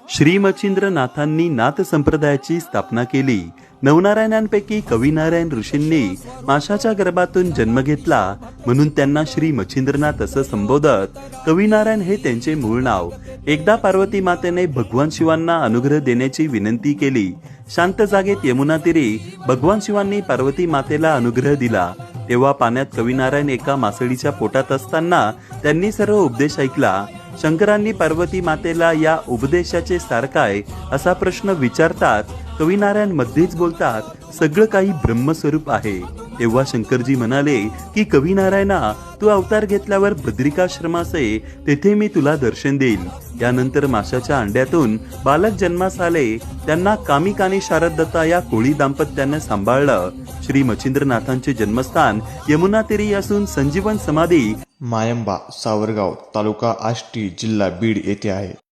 श्री मच्छिंद्रनाथांनी नाथ संप्रदायाची स्थापना केली। नवनारायणांपैकी कविनारायण ऋषींनी माशाच्या गर्भातून जन्म घेतला, म्हणून त्यांना श्री मच्छिंद्रनाथ असं संबोधत। कविनारायण हे त्यांचे मूळ नाव। एकदा पार्वती मातेने भगवान शिवांना अनुग्रह देण्याची विनंती केली। शांत जागेत यमुना तीरी भगवान शिवांनी पार्वती मातेला अनुग्रह दिला। तेव्हा पाण्यात कविनारायण एका मासळीच्या पोटात असताना त्यांनी सर्व उपदेश ऐकला। शंकरांनी पार्वती मातेला या उपदेशाचे सार काय असा प्रश्न विचारतात। कविनारायण मध्येच बोलतात, सगळं काही ब्रह्मस्वरूप आहे। तेव्हा शंकरजी म्हणाले की कविनारायणा, तू अवतार घेतल्यावर बद्रिकाश्रमास ये, तेथे मी तुला दर्शन देईल। यानंतर माशाच्या अंड्यातून बालक जन्मास आले। त्यांना कामिक आणि शारदत्ता या कोळी दाम्पत्याने सांभाळलं। श्री मच्छिंद्रनाथांचे जन्मस्थान यमुना तीरी असून संजीवन समाधी मायंबा सावरगाव तालुका आष्टी जिल्हा बीड येथे आहे।